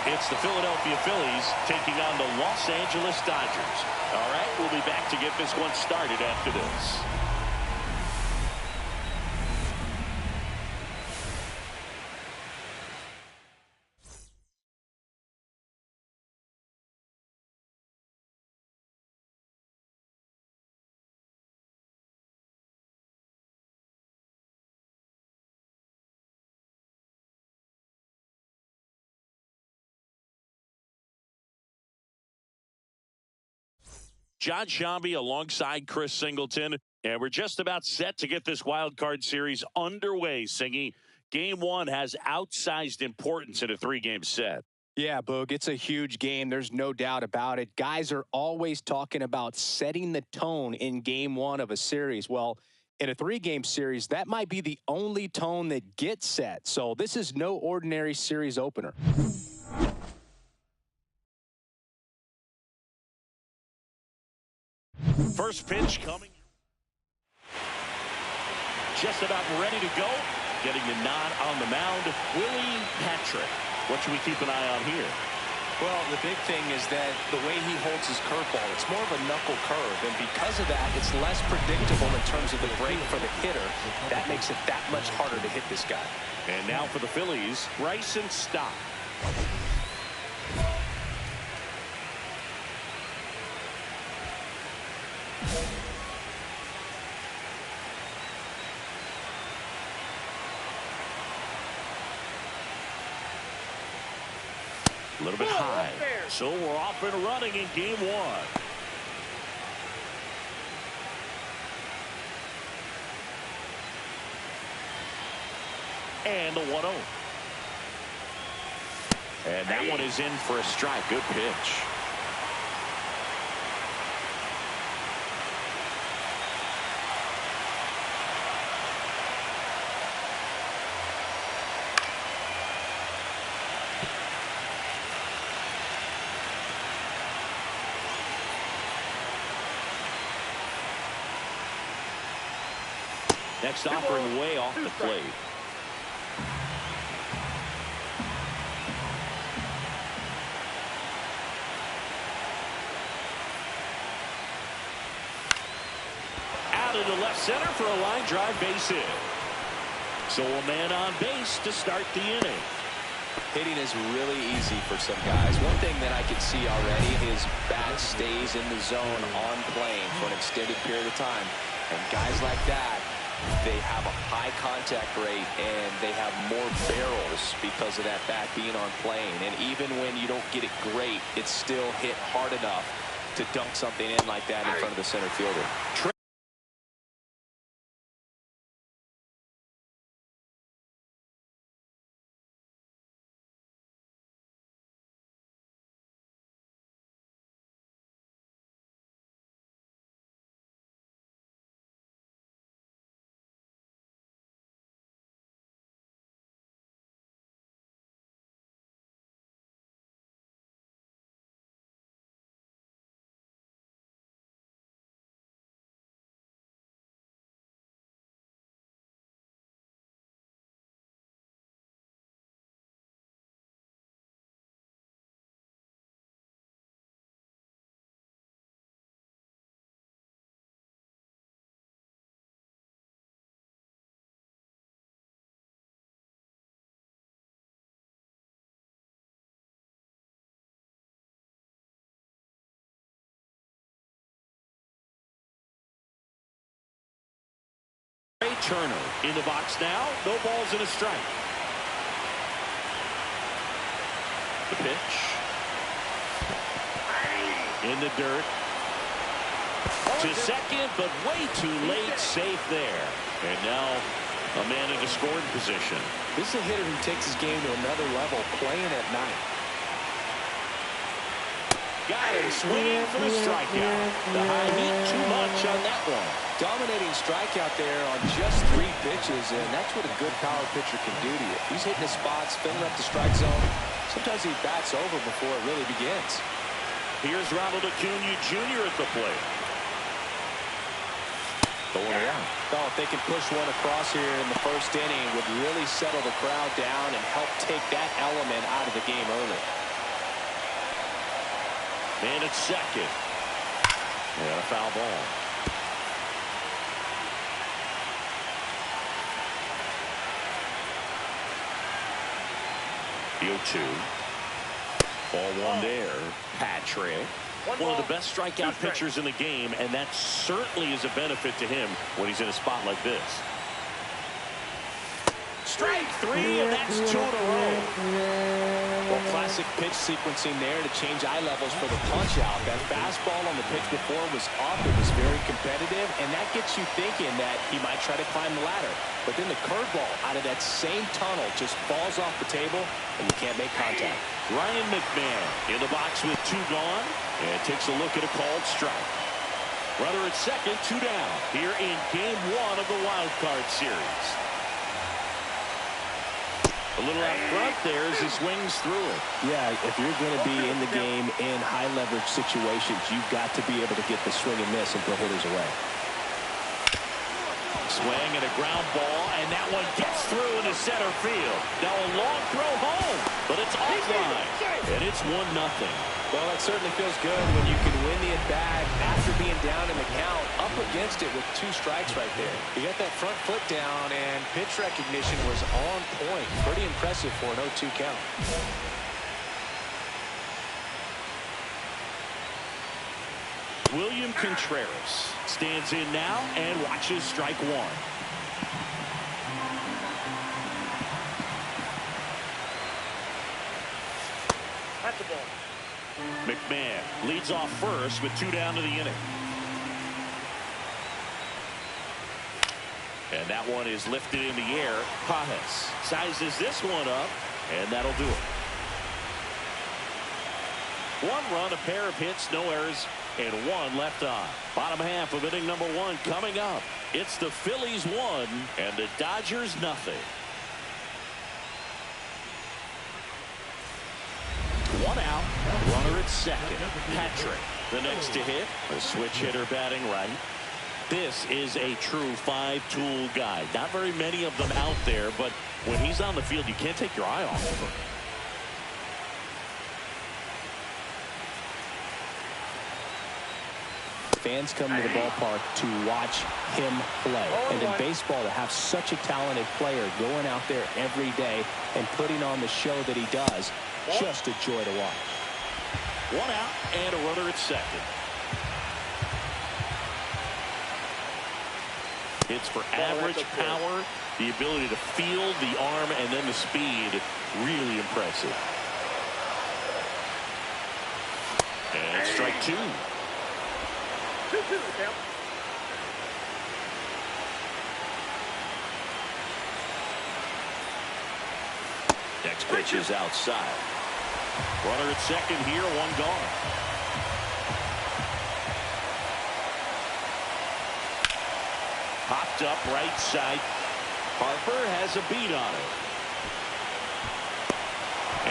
It's the Philadelphia Phillies taking on the Los Angeles Dodgers. All right, we'll be back to get this one started after this. John Shambi alongside Chris Singleton, and we're just about set to get this wild card series underway. Singy, game one has outsized importance in a three-game set. Yeah, Boog, it's a huge game. There's no doubt about it. Guys are always talking about setting the tone in game one of a series. Well, in a three-game series, that might be the only tone that gets set. So this is no ordinary series opener. First pitch coming. Just about ready to go. Getting the nod on the mound, Willie Patrick. What should we keep an eye on here? Well, the big thing is that the way he holds his curveball, it's more of a knuckle curve. And because of that, it's less predictable in terms of the break for the hitter. That makes it that much harder to hit this guy. And now for the Phillies, Bryson Stott. A little bit high. So we're off and running in game one. And the 1-0. And that one is in for a strike. Good pitch. Next offering way off the plate. Out into left center for a line drive base hit. So a man on base to start the inning. Hitting is really easy for some guys. One thing that I can see already, his bat stays in the zone on plane for an extended period of time. And guys like that, they have a high contact rate and they have more barrels because of that bat being on plane. And even when you don't get it great, it's still hit hard enough to dunk something in like that in front of the center fielder. Turner in the box now. No balls and a strike. The pitch. In the dirt. To second, but way too late. Safe there. And now a man in a scoring position. This is a hitter who takes his game to another level, playing at night. Got him swinging for the strikeout. The high heat, too much on that one. Dominating strikeout there on just 3 pitches, and that's what a good power pitcher can do to you. He's hitting his spots, filling up the strike zone. Sometimes he bats over before it really begins. Here's Ronald Acuna Jr. at the plate. Going around. Oh, if they can push one across here in the first inning, would really settle the crowd down and help take that element out of the game early. And it's second. And a foul ball. The 0-2. Ball one there. Patrick. One of the best strikeout pitchers in the game, and that certainly is a benefit to him when he's in a spot like this. Strike three, and that's 2 in a row. Well, classic pitch sequencing there to change eye levels for the punch out. That fastball on the pitch before was up. It was very competitive, and that gets you thinking that he might try to climb the ladder. But then the curveball out of that same tunnel just falls off the table, and you can't make contact. Ryan McMahon in the box with 2 gone, and takes a look at a called strike. Runner at second, 2 down here in game 1 of the wild card series. A little out front there as he swings through it. Yeah, if you're going to be in the game in high leverage situations, you've got to be able to get the swing and miss and put hitters away. Swing and a ground ball, and that one gets through into center field. Now a long throw home, but it's offline, and it's 1-0. Well, it certainly feels good when you can win the at-bat after being down in the count, up against it with 2 strikes right there. You got that front foot down, and pitch recognition was on point. Pretty impressive for an 0-2 count. William Contreras stands in now and watches strike 1. That's the ball. McMahon leads off first with 2 down to the inning. And that one is lifted in the air. Pajes sizes this one up, and that'll do it. 1 run, a pair of hits, no errors, and 1 left on. Bottom half of inning number 1 coming up. It's the Phillies 1 and the Dodgers 0. One out, runner at second. Patrick, the next to hit, a switch hitter batting right. This is a true 5-tool guy. Not very many of them out there, but when he's on the field, you can't take your eye off of him. Fans come to the ballpark to watch him play. And in baseball, to have such a talented player going out there every day and putting on the show that he does, just a joy to watch. 1 out and a runner at second. Hits for average power, the ability to field the arm, and then the speed. Really impressive. And strike 2. Next pitch is outside. Runner at second here, 1 gone. Popped up right side. Harper has a beat on it.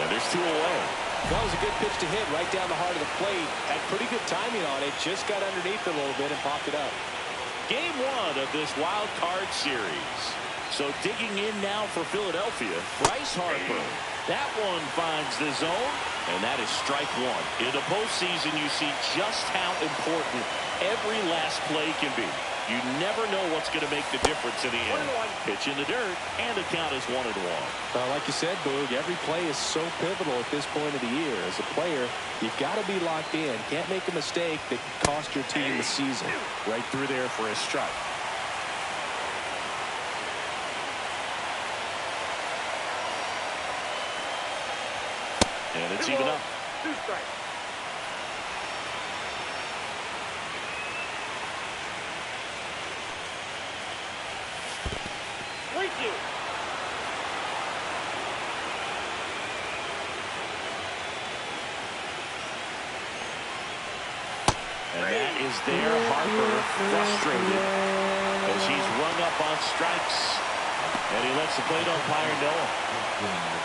And there's 2 away. That was a good pitch to hit right down the heart of the plate. Had pretty good timing on it. Just got underneath it a little bit and popped it up. Game 1 of this wild card series. So digging in now for Philadelphia, Bryce Harper. That one finds the zone, and that is strike 1. In the postseason, you see just how important every last play can be. You never know what's going to make the difference in the end. Pitch in the dirt, and the count is 1-1. Like you said, Boog, every play is so pivotal at this point of the year. As a player, you've got to be locked in. Can't make a mistake that could cost your team the season. Right through there for a strike. And it's even up. 2 strikes. Thank you. And that is there. Harper frustrated as he's rung up on strikes. And he lets the plate umpire know.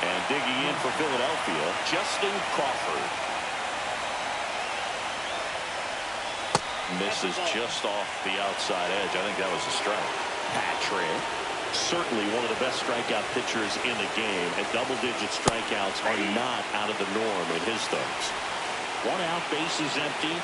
And digging in for Philadelphia, Justin Crawford. Misses just off the outside edge. I think that was a strike. Patrick, certainly one of the best strikeout pitchers in the game, and double-digit strikeouts are not out of the norm in his starts. 1 out, bases empty.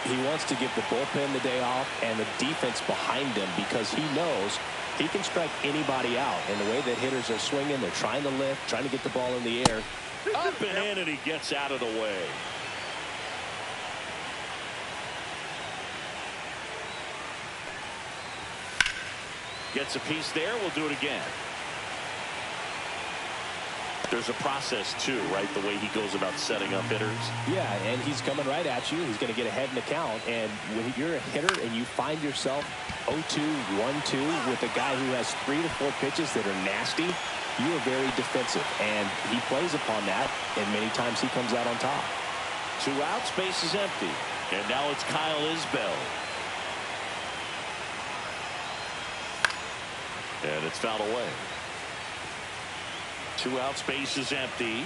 He wants to give the bullpen the day off and the defense behind him because he knows he can strike anybody out. And the way that hitters are swinging, they're trying to lift, trying to get the ball in the air. Up and in, and he gets out of the way. Gets a piece there. We'll do it again. There's a process, too, right? The way he goes about setting up hitters. Yeah, and he's coming right at you. He's going to get ahead in the count. And when you're a hitter and you find yourself 0-2, 1-2 with a guy who has 3 to 4 pitches that are nasty, you are very defensive. And he plays upon that, and many times he comes out on top. 2 outs, base is empty. And now it's Kyle Isbell. And it's fouled away. 2 outs, base is empty.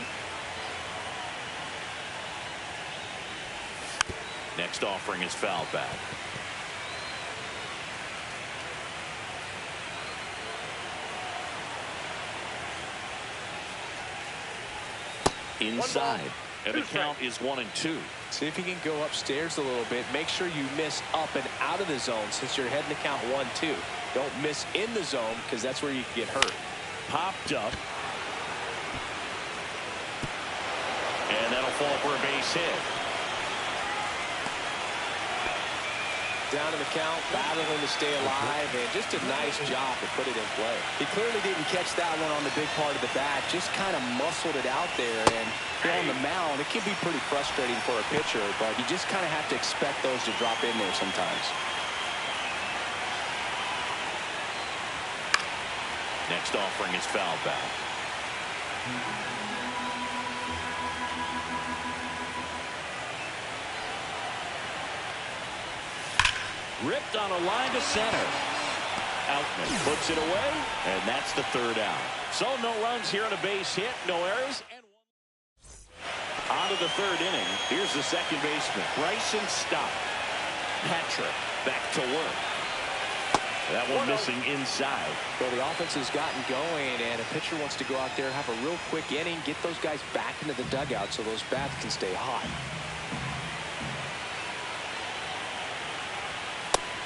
Next offering is fouled back. Inside. And the count is 1-2. See if you can go upstairs a little bit. Make sure you miss up and out of the zone since you're heading to count 1-2. Don't miss in the zone because that's where you can get hurt. Popped up. And that'll fall for a base hit. Down to the count, battling to stay alive, and just a nice job to put it in play. He clearly didn't catch that one on the big part of the bat, just kind of muscled it out there. And on the mound, it can be pretty frustrating for a pitcher, but you just kind of have to expect those to drop in there sometimes. Next offering is fouled back. Ripped on a line to center. Outman puts it away, and that's the 3rd out. So no runs here on a base hit, no errors, and on to the 3rd inning. Here's the second baseman, Bryson Stott. Patrick back to work. That one missing inside. Well, the offense has gotten going, and a pitcher wants to go out there, have a real quick inning, get those guys back into the dugout so those bats can stay hot.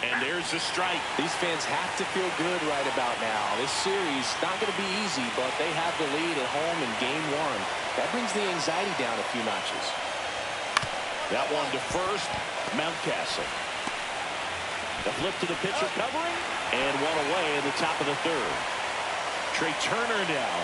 And there's the strike. These fans have to feel good right about now. This series not going to be easy, but they have the lead at home in game 1. That brings the anxiety down a few notches. That one to first, Mountcastle. The flip to the pitcher covering, and one away in the top of the 3rd. Trey Turner now.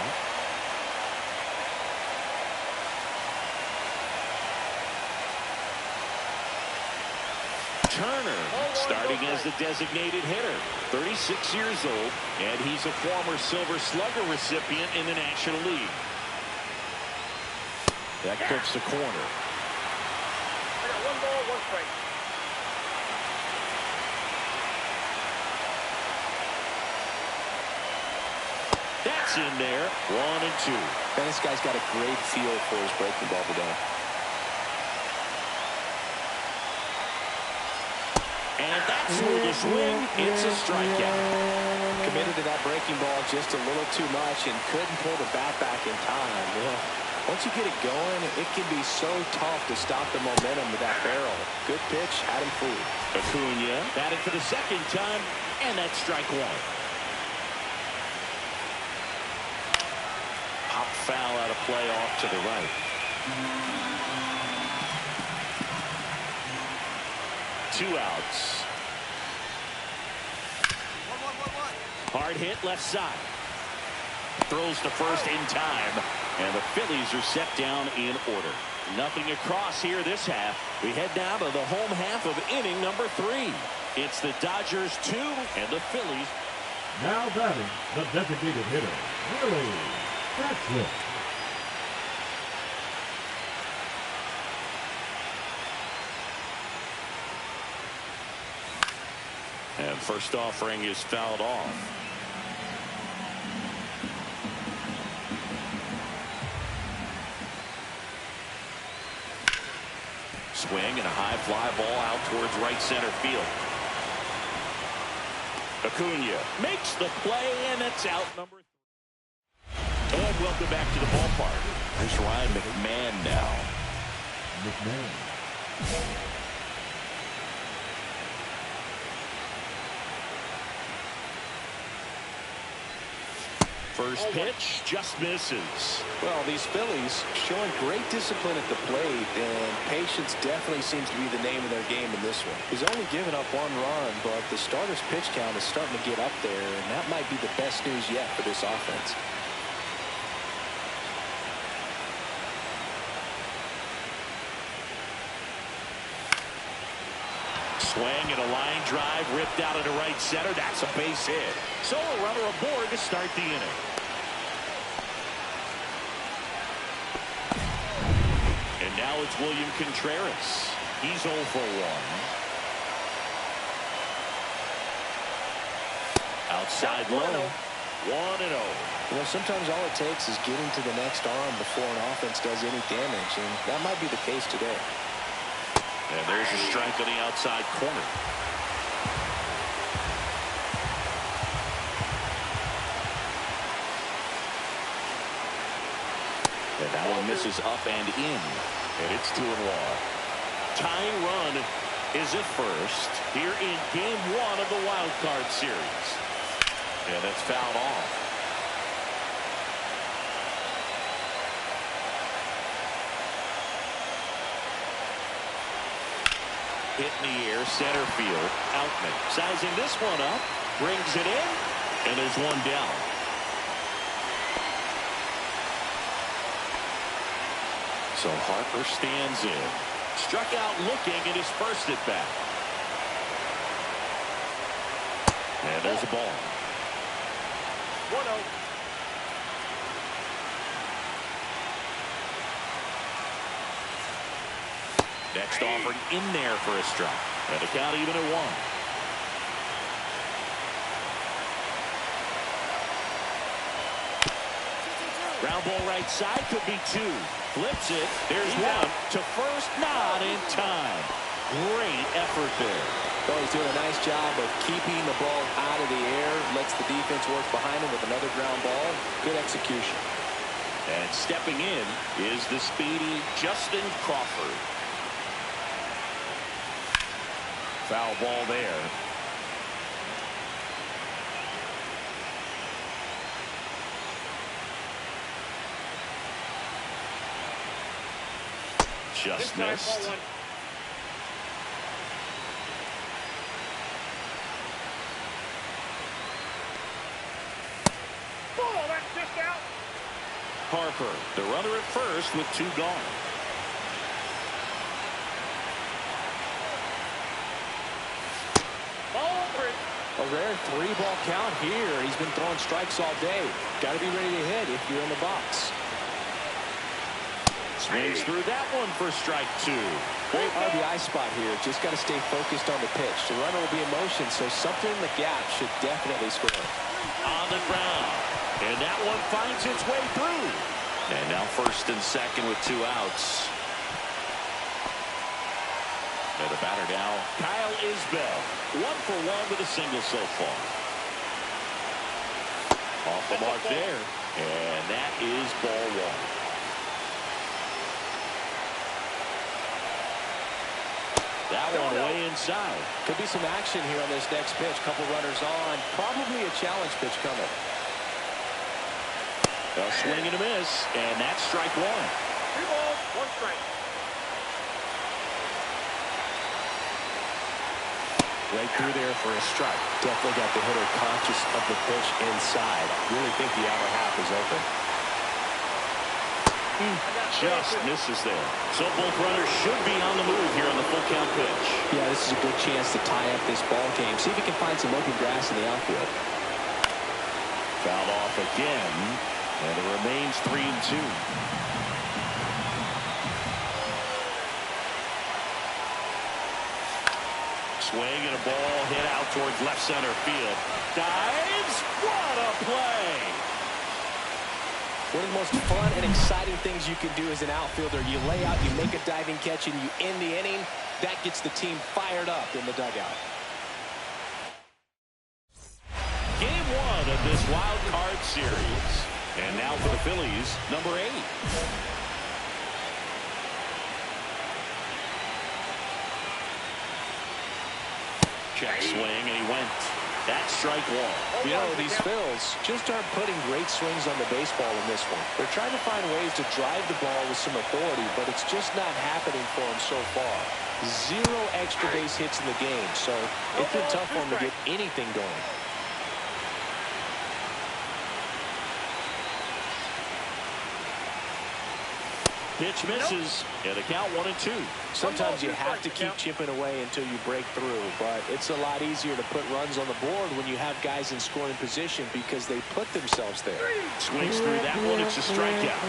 Turner starting as the designated hitter, 36 years old, and he's a former Silver Slugger recipient in the National League. That clips the corner. I got 1 ball, 1 strike. That's in there, 1-2. And this guy's got a great feel for his breaking ball today. And that's where the swing, it's a strikeout. Committed to that breaking ball just a little too much and couldn't pull the bat back in time. Yeah. Once you get it going, it can be so tough to stop the momentum with that barrel. Good pitch, had him fooled. Acuna batted for the 2nd time, and that's strike 1. Pop foul out of play off to the right. Two outs. Hard hit left side. Throws to first in time. And the Phillies are set down in order. Nothing across here this half. We head down to the home half of inning number 3. It's the Dodgers 2 and the Phillies. Now batting, the designated hitter, Willie Patrick. And first offering is fouled off. Swing and a high fly ball out towards right center field. Acuna makes the play, and it's out number 3. And welcome back to the ballpark. Here's Ryan McMahon now. First pitch just misses. Well, these Phillies showing great discipline at the plate, and patience definitely seems to be the name of their game in this one. He's only given up 1 run, but the starter's pitch count is starting to get up there, and that might be the best news yet for this offense. Swing and a line drive ripped out into right center. That's a base hit. So a runner aboard to start the inning. And now it's William Contreras. He's 0 for 1. Outside low. 1-0. You know, sometimes all it takes is getting to the next arm before an offense does any damage, and that might be the case today. And there's a strike on the outside corner. And that one misses up and in. And it's 2-1. Tying run is at first here in Game 1 of the wild card series. And that's fouled off. Hit in the air, center field. Outman sizing this one up, brings it in, and there's one down. So Harper stands in. Struck out looking at his first at bat. And there's a ball. 1-0. Next offering in there for a strike. And the count even at 1. Ground ball right side, could be 2. Flips it. There's 1 to first, not in time. Great effort there. Well, he's doing a nice job of keeping the ball out of the air. Lets the defense work behind him with another ground ball. Good execution. And stepping in is the speedy Justin Crawford. Foul ball there. Just missed. Oh, that's just out. Harper, the runner at first with 2 gone. A rare 3-ball count here. He's been throwing strikes all day. Got to be ready to hit if you're in the box. Swings through that one for strike 2. Great RBI spot here. Just got to stay focused on the pitch. The runner will be in motion, so something in the gap should definitely score. On the ground. And that one finds its way through. And now first and second with 2 outs. And the batter now, Kyle Isbell. 1 for 1 with a single so far. Off the mark there. And that is ball 1. That one way inside. Could be some action here on this next pitch. Couple runners on. Probably a challenge pitch coming. A swing and a miss. And that's strike 1. 3 balls, 1 strike. Right through there for a strike. Definitely got the hitter conscious of the pitch inside. Really think the outer half is open. Just misses there. So both runners should be on the move here on the full count pitch. Yeah, this is a good chance to tie up this ball game. See if he can find some open grass in the outfield. Fouled off again. And it remains 3-2. Swing and a ball hit out towards left center field. Dives. What a play. One of the most fun and exciting things you can do as an outfielder. You lay out, you make a diving catch, and you end the inning. That gets the team fired up in the dugout. one of this wild card series. And now for the Phillies, number 8. Check swing, and he went. That's strike 1. You know, these Phils just aren't putting great swings on the baseball in this one. They're trying to find ways to drive the ball with some authority, but it's just not happening for them so far. 0 extra base hits in the game, so it's been tough for them to get anything going. Pitch misses, and a count 1-2. Sometimes you have to keep chipping away until you break through, but it's a lot easier to put runs on the board when you have guys in scoring position because they put themselves there. Swings through that one. It's a strikeout.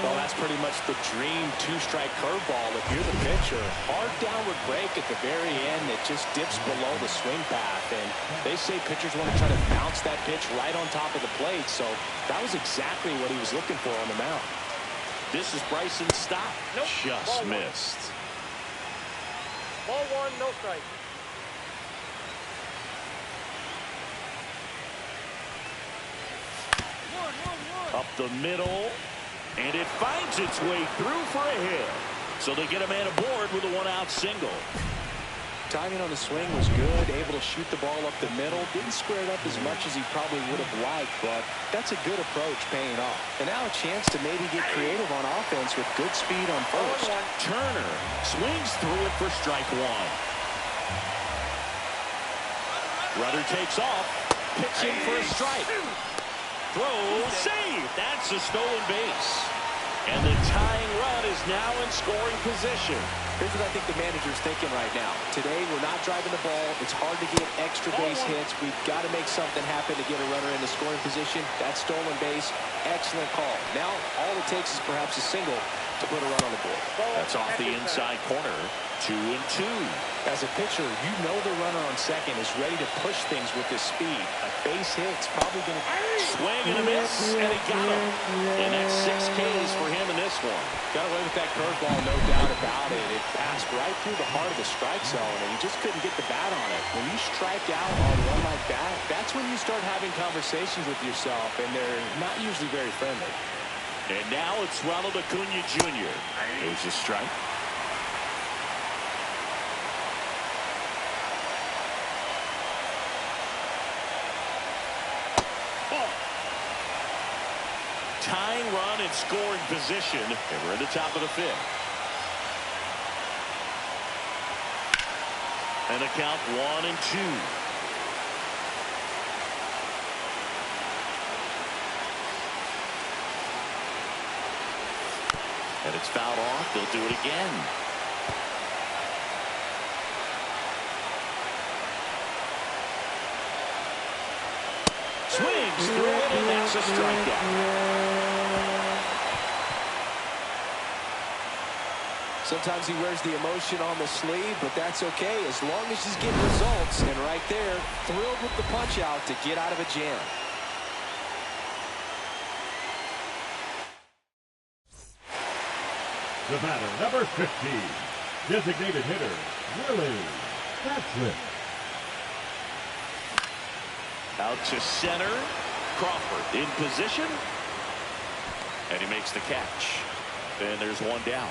Well, that's pretty much the dream 2-strike curveball if you're the pitcher. Hard downward break at the very end that just dips below the swing path, and they say pitchers want to try to bounce that pitch right on top of the plate, so that was exactly what he was looking for on the mound. This is Bryson's stop. Nope. Just Ball missed. Ball 1, no strike. Up the middle, and it finds its way through for a hit. So they get a man aboard with a 1-out single. Timing on the swing was good, able to shoot the ball up the middle. Didn't square it up as much as he probably would have liked, but that's a good approach paying off. And now a chance to maybe get creative on offense with good speed on first. Turner swings through it for strike 1. Rudder takes off, pitching for a strike. Throw, save. That's a stolen base. And the tying run is now in scoring position. Here's what I think the manager's thinking right now. Today, we're not driving the ball. It's hard to get extra base hits. We've got to make something happen to get a runner in the scoring position. That stolen base, excellent call. Now, all it takes is perhaps a single to put a run on the board. That's off the inside corner. 2-2. As a pitcher, you know the runner on second is ready to push things with his speed. A base hit's probably going to swing and a miss, and he got him. And that's 6 Ks for him in this one. Got away with that curveball, no doubt about it. It passed right through the heart of the strike zone, and he just couldn't get the bat on it. When you strike out on a run like that, that's when you start having conversations with yourself, and they're not usually very friendly. And now it's Ronald Acuna Jr. There's a strike. Tying run in scoring position, and we're at the top of the 5th. And a count 1-2. And it's fouled off. They'll do it again. Swings through it, and that's a strikeout. Sometimes he wears the emotion on the sleeve, but that's okay as long as he's getting results. And right there, thrilled with the punch out to get out of a jam. The batter, number 15, designated hitter, Mlb The Show. Out to center. Crawford in position. And he makes the catch. And there's one down.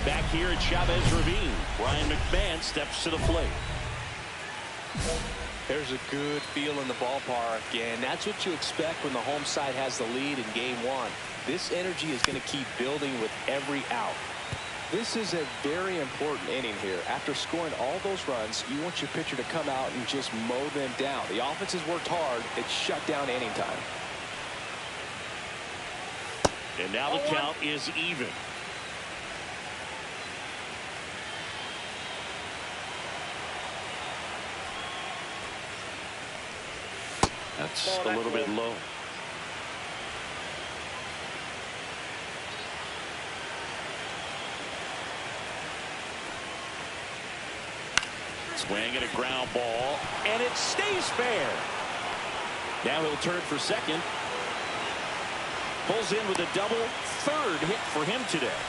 Back here at Chavez Ravine, Ryan McMahon steps to the plate. There's a good feel in the ballpark, and that's what you expect when the home side has the lead in game 1. This energy is going to keep building with every out. This is a very important inning here. After scoring all those runs, you want your pitcher to come out and just mow them down. The offense has worked hard. It's shut down inning time. And now the count is even. That's a little bit low. Swing and a ground ball, and it stays fair. Now he'll turn for second. Pulls in with a double, 3rd hit for him today.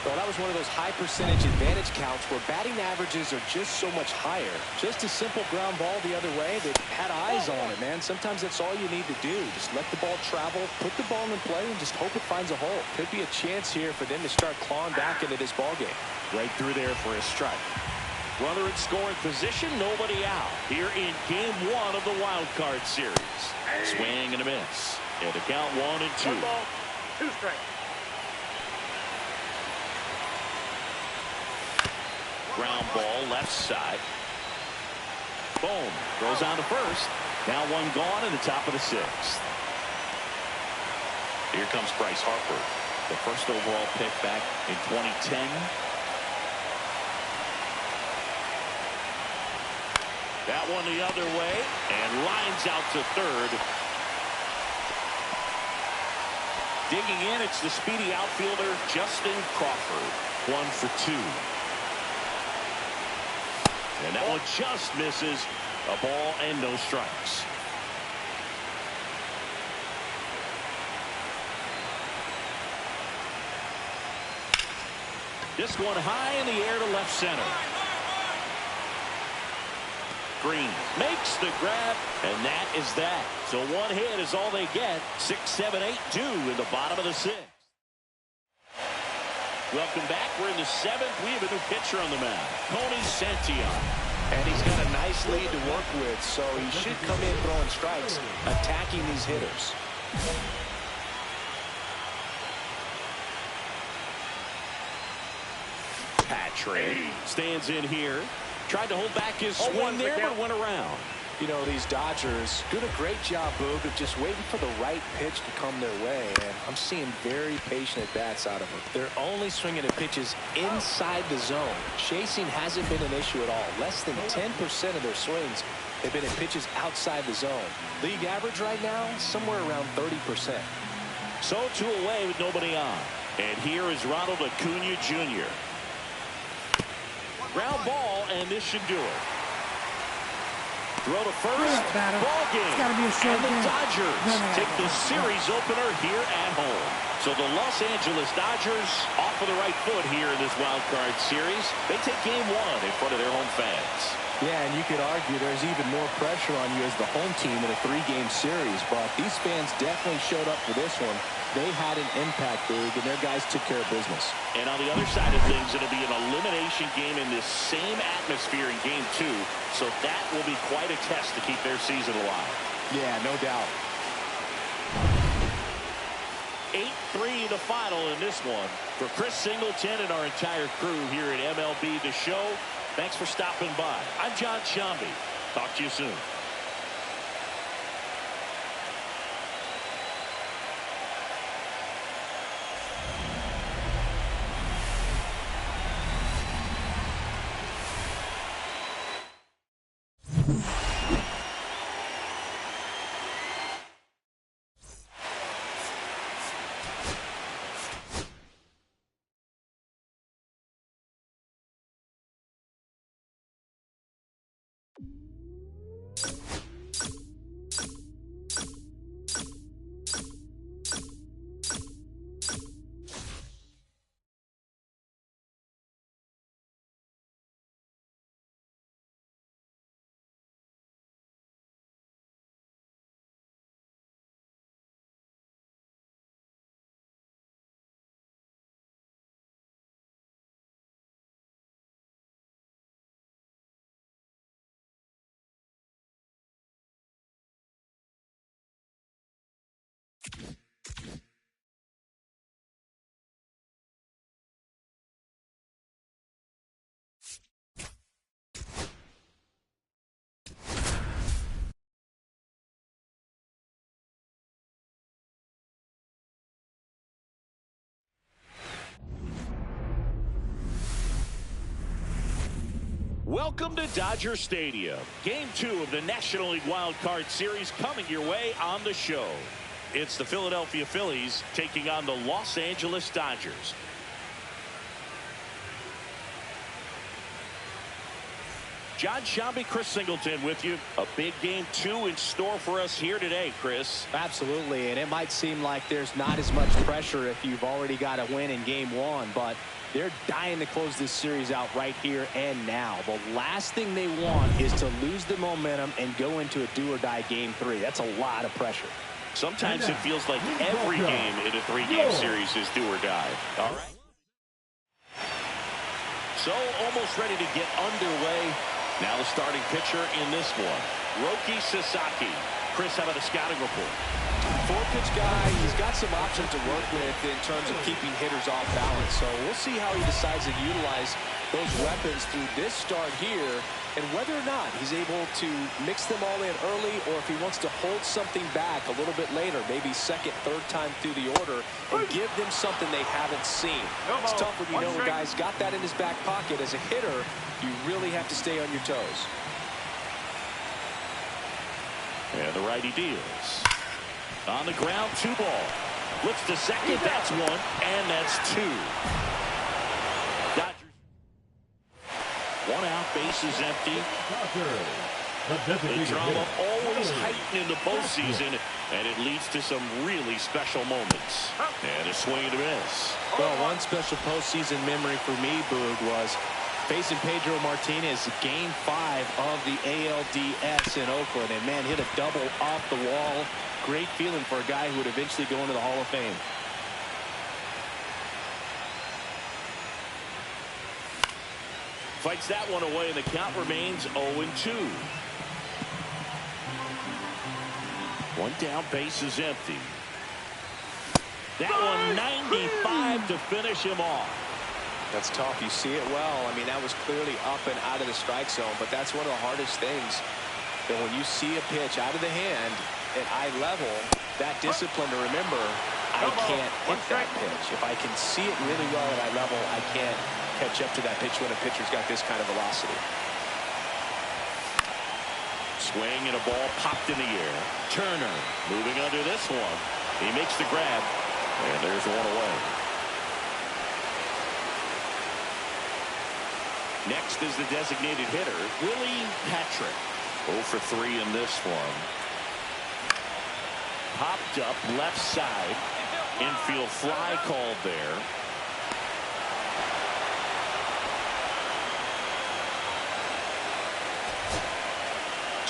Well, that was one of those high percentage advantage counts where batting averages are just so much higher. Just a simple ground ball the other way. They had eyes on it, man. Sometimes that's all you need to do. Just let the ball travel, put the ball in play, and just hope it finds a hole. Could be a chance here for them to start clawing back into this ball game. Right through there for a strike. Runner in scoring position, nobody out. Here in game one of the wild card series. Swing and a miss. And the count 1-2. 1 ball, 2 strikes. Ground ball left side. Boom. Goes on to first. Now one gone in the top of the 6th. Here comes Bryce Harper. The first overall pick back in 2010. That one the other way. And lines out to third. Digging in, it's the speedy outfielder, Justin Crawford. 1 for 2. And that one just misses. A ball and no strikes. This one high in the air to left center. Green makes the grab, and that is that. So one hit is all they get. 6, 7, 8 due in the bottom of the 6th. Welcome back. We're in the 7th. We have a new pitcher on the mound, Tony Santillan. And he's got a nice lead to work with, so he should come in throwing strikes, attacking these hitters. Patrick stands in here. Tried to hold back his swing there, but went around. You know, these Dodgers doing a great job, Boog, of just waiting for the right pitch to come their way. And I'm seeing very patient at-bats out of them. They're only swinging at pitches inside the zone. Chasing hasn't been an issue at all. Less than 10% of their swings have been at pitches outside the zone. League average right now, somewhere around 30%. So 2 away with nobody on. And here is Ronald Acuna Jr. Ground ball, and this should do it. Throw to first. Ball game. And the Dodgers take the series opener here at home. So the Los Angeles Dodgers off of the right foot here in this wild card series. They take game 1 in front of their home fans. Yeah, and you could argue there's even more pressure on you as the home team in a 3-game series. But these fans definitely showed up for this one. They had an impact, Boog, and their guys took care of business. And on the other side of things, it'll be an elimination game in this same atmosphere in game 2. So that will be quite a test to keep their season alive. Yeah, no doubt. 8-3 the final in this one. For Chris Singleton and our entire crew here at MLB The Show, thanks for stopping by. I'm John Shambi. Talk to you soon. Welcome to Dodger Stadium. Game 2 of the National League Wild Card Series coming your way on the show. It's the Philadelphia Phillies taking on the Los Angeles Dodgers. John Shambi, Chris Singleton with you. A big game 2 in store for us here today, Chris. Absolutely, and it might seem like there's not as much pressure if you've already got a win in game 1, but They're dying to close this series out right here and now. The last thing they want is to lose the momentum and go into a do-or-die game 3. That's a lot of pressure. Sometimes it feels like every game in a 3-game series is do or die. All right. So almost ready to get underway. Now the starting pitcher in this one, Roki Sasaki. Chris, how about a scouting report? 4-pitch guy. He's got some options to work with in terms of keeping hitters off balance. So we'll see how he decides to utilize those weapons through this start here, and whether or not he's able to mix them all in early, or if he wants to hold something back a little bit later, maybe second, third time through the order, and give them something they haven't seen. It's tough when you know a guy's got that in his back pocket. As a hitter, you really have to stay on your toes. And the righty deals. On the ground, 2 ball. Looks to second, that's 1, and that's 2. Dodgers. 1 out, bases empty. The drama always heightened in the postseason, and it leads to some really special moments. And a swing and a miss. Well, one special postseason memory for me, Boog, was facing Pedro Martinez, Game 5 of the ALDS in Oakland, and man, hit a double off the wall. Great feeling for a guy who would eventually go into the Hall of Fame. Fights that one away, and the count remains 0-2. 1 down, bases empty. That one 95 to finish him off. That's tough. You see it well. I mean, that was clearly up and out of the strike zone, but that's one of the hardest things, that when you see a pitch out of the hand at eye level, that discipline to remember, I can't hit that pitch. If I can see it really well at eye level, I can't catch up to that pitch when a pitcher's got this kind of velocity. Swing and a ball popped in the air. Turner moving under this one. He makes the grab, and there's 1 away. Next is the designated hitter, Willie Patrick. 0 for 3 in this one. Popped up left side. Infield fly called there.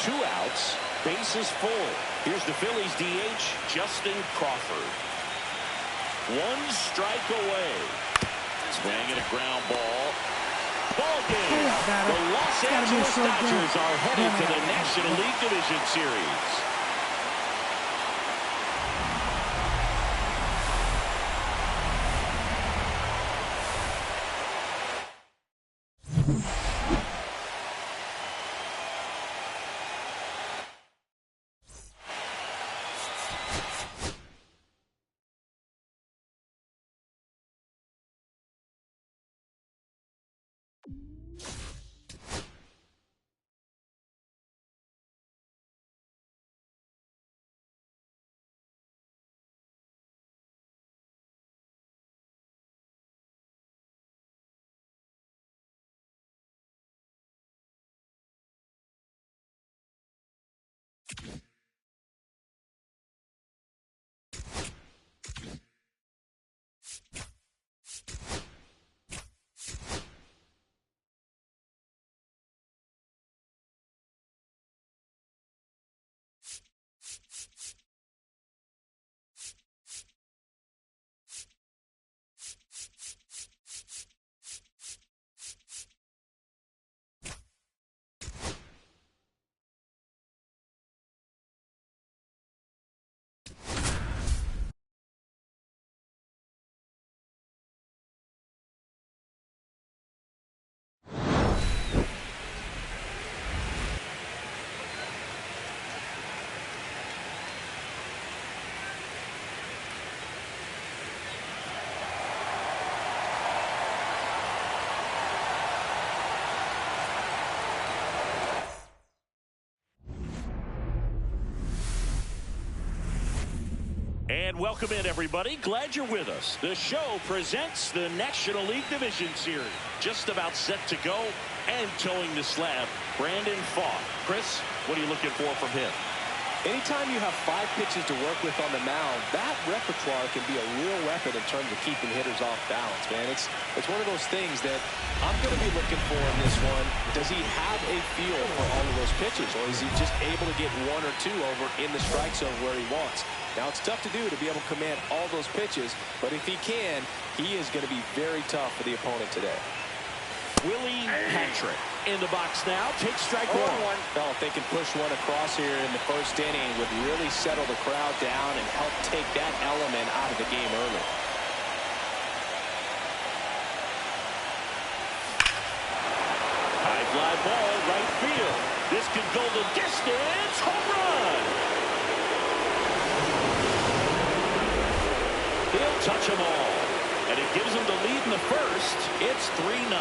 Two outs, bases full. Here's the Phillies DH, Justin Crawford. 1 strike away. Swing and a ground ball. Ball game. The Los Angeles Dodgers are headed to the National League Division Series. And welcome in, everybody. Glad you're with us. The show presents the National League Division Series. Just about set to go and towing the slab, Brandon Pfaadt. Chris, what are you looking for from him? Anytime you have 5 pitches to work with on the mound, that repertoire can be a real weapon in terms of keeping hitters off balance, man. It's one of those things that I'm going to be looking for in this one. Does he have a feel for all of those pitches, or is he just able to get 1 or 2 over in the strike zone where he wants? Now, it's tough to do to be able to command all those pitches, but if he can, he is going to be very tough for the opponent today. Willie Patrick in the box now. Takes strike one. Well, if they can push one across here in the first inning, would really settle the crowd down and help take that element out of the game early. High fly ball, right field. This could go the distance. Home run. He'll touch them all. And it gives them the lead in the first. It's 3-0.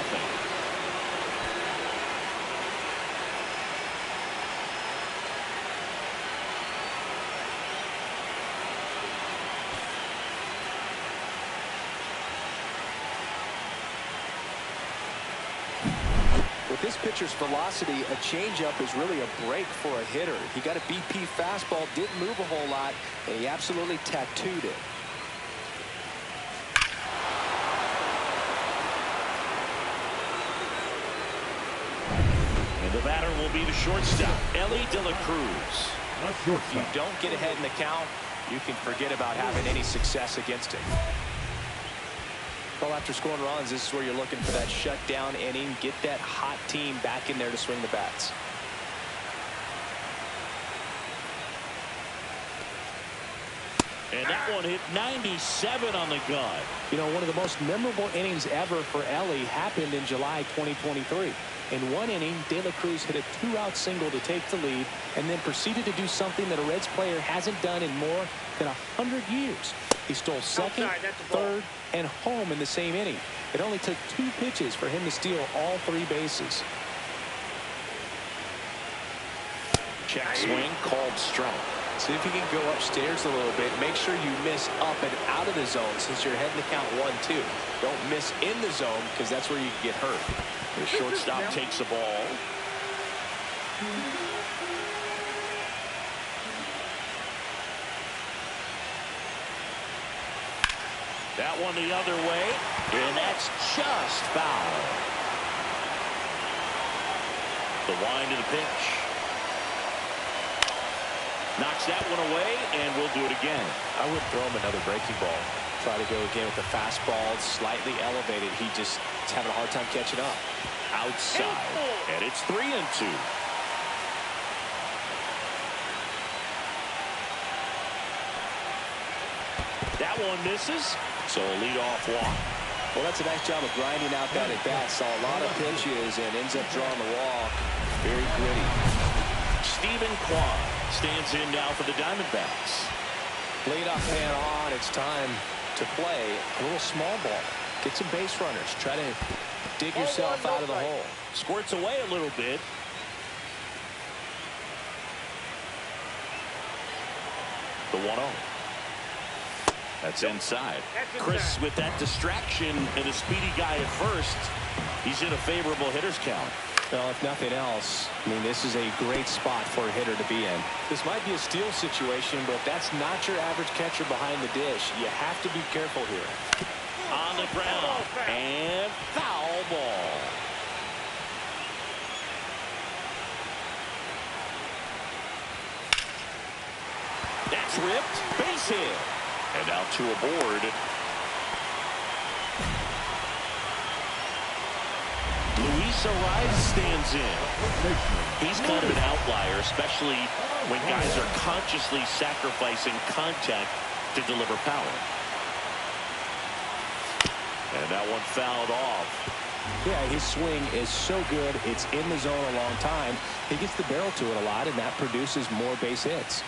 With this pitcher's velocity, a changeup is really a break for a hitter. He got a BP fastball, didn't move a whole lot, and he absolutely tattooed it. And the batter will be the shortstop, Mlb The Show. If you don't get ahead in the count, you can forget about having any success against him. Well, after scoring runs, this is where you're looking for that shutdown inning. Get that hot team back in there to swing the bats. And that one hit 97 on the gun. You know, one of the most memorable innings ever for Ellie happened in July 2023. In one inning, De La Cruz hit a 2-out single to take the lead and then proceeded to do something that a Reds player hasn't done in more than 100 years. He stole second, third, and home in the same inning. It only took 2 pitches for him to steal all 3 bases. Check swing, called strike. See if you can go upstairs a little bit. Make sure you miss up and out of the zone since you're heading to count 1-2. Don't miss in the zone because that's where you can get hurt. The shortstop takes the ball. That one the other way, and that's just foul. The wind of the pitch. Knocks that one away, and we'll do it again. I wouldn't throw him another breaking ball. Try to go again with the fastball, slightly elevated. He just is having a hard time catching up. Outside, and it's 3-2. That one misses, so a leadoff walk. Well, that's a nice job of grinding out that at-bat. Saw a lot of pitches and ends up drawing the walk. Very gritty. Stephen Kwan stands in now for the Diamondbacks. Leadoff man on. It's time to play a little small ball. Get some base runners. Try to dig yourself out of the hole. Squirts away a little bit. The 1-0. That's inside. Chris, with that distraction and a speedy guy at first, he's in a favorable hitter's count. Well, if nothing else, I mean, this is a great spot for a hitter to be in. This might be a steal situation, but that's not your average catcher behind the dish. You have to be careful here. On the ground, and foul ball. That's ripped, base hit. And now 2 aboard. Luis Ariz stands in. He's kind of an outlier, especially when guys are consciously sacrificing contact to deliver power. And that one fouled off. Yeah, his swing is so good. It's in the zone a long time. He gets the barrel to it a lot, and that produces more base hits.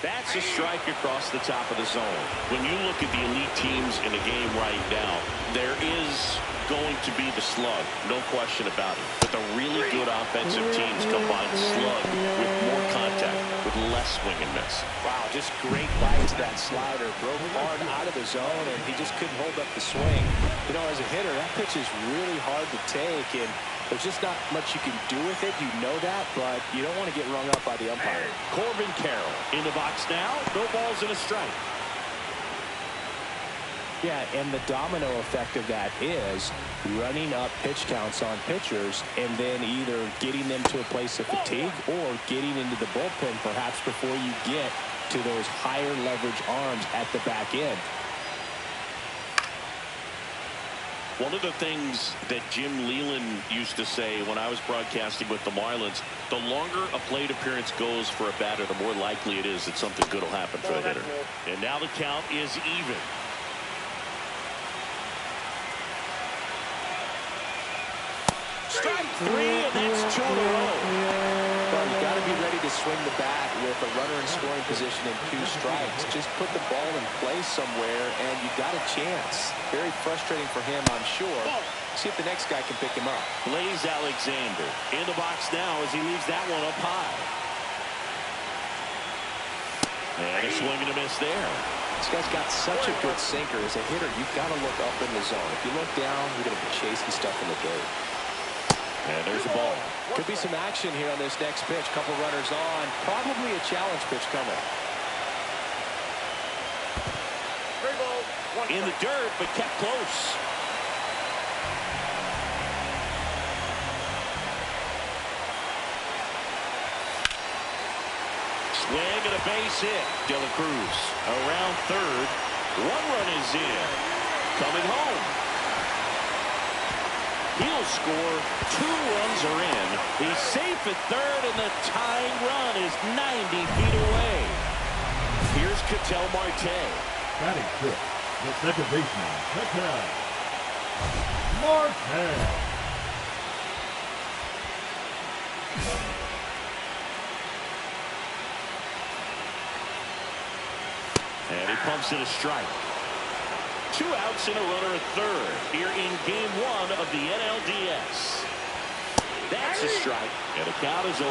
That's a strike across the top of the zone. When you look at the elite teams in the game right now, there is going to be the slug, no question about it. But the really good offensive teams combine slug with more contact, with less swing and miss. Wow, just great bites. That slider broke hard out of the zone, and he just couldn't hold up the swing. You know, as a hitter, that pitch is really hard to take, and there's just not much you can do with it. You know that, but you don't want to get rung up by the umpire. Corbin Carroll in the box now. No balls and a strike. Yeah, and the domino effect of that is running up pitch counts on pitchers and then either getting them to a place of fatigue or getting into the bullpen perhaps before you get to those higher leverage arms at the back end. One of the things that Jim Leland used to say when I was broadcasting with the Marlins, the longer a plate appearance goes for a batter, the more likely it is that something good will happen for the hitter. And now the count is even. Strike three, and that's 2 in a row. Well, you got to be ready to swing the bat with a runner in scoring position and 2 strikes. Just put the ball in place somewhere, and you got a chance. Very frustrating for him, I'm sure. See if the next guy can pick him up. Blaze Alexander in the box now as he leaves that one up high. And a swing and a miss there. This guy's got such a good sinker. As a hitter, you've got to look up in the zone. If you look down, you're going to be chasing stuff in the dirt. And there's the ball. Could be some action here on this next pitch. Couple runners on. Probably a challenge pitch coming. In the dirt, but kept close. Swing and a base hit. De La Cruz around third. 1 run is in. Coming home. He'll score. 2 runs are in. He's safe at third, and the tying run is 90 feet away. Here's Ketel Marte. Batting fifth, the second baseman, Ketel Marte. And he pumps in a strike. 2 outs and a runner at third here in game 1 of the NLDS. That's a strike, and the count is 0-2.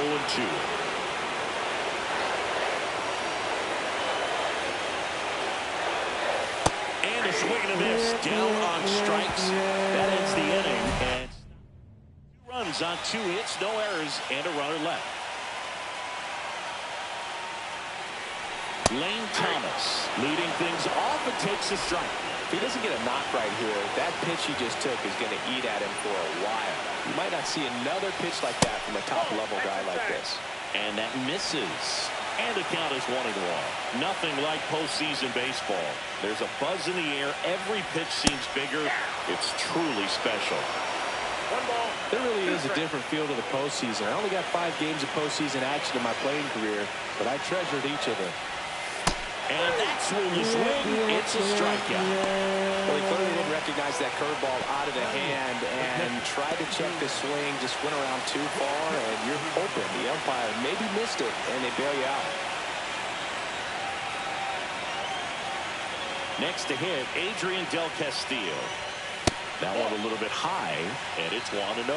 And a swing and a miss down on strikes. That ends the inning, and 2 runs on 2 hits, no errors, and a runner left. Lane Thomas leading things off and takes a strike. If he doesn't get a knock right here, that pitch he just took is going to eat at him for a while. You might not see another pitch like that from a top-level guy like this. And that misses. And the count is 1-1. Nothing like postseason baseball. There's a buzz in the air. Every pitch seems bigger. It's truly special. There really is a different feel to the postseason. I only got 5 games of postseason action in my playing career, but I treasured each of them. And that's when you swing. It's a strikeout. Well, he clearly didn't recognize that curveball out of the hand and tried to check the swing, just went around too far, and you're hoping the umpire maybe missed it, and they bail you out. Next to hit, Adrian Del Castillo. That one a little bit high, and it's 1-0.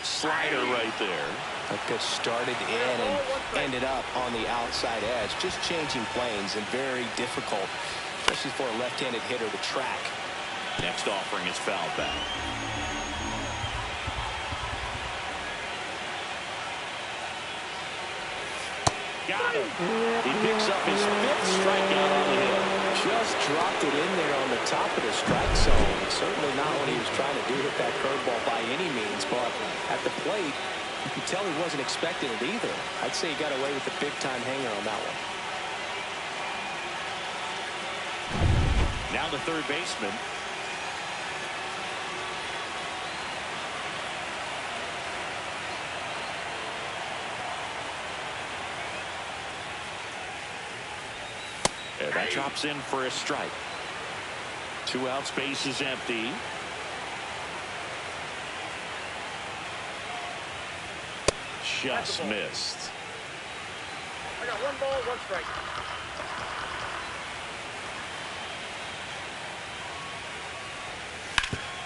Slider right there. That pitch started in and ended up on the outside edge. Just changing planes and very difficult, especially for a left-handed hitter to track. Next offering is fouled back. Got him. He picks up his 5th strikeout on the hit. Just dropped it in there on the top of the strike zone. Certainly not what he was trying to do, hit that curveball by any means, but at the plate, you can tell he wasn't expecting it either. I'd say he got away with a big-time hanger on that one. Now the third baseman. And that drops in for a strike. 2 outs, base is empty. Just missed. I got 1 ball, 1 strike.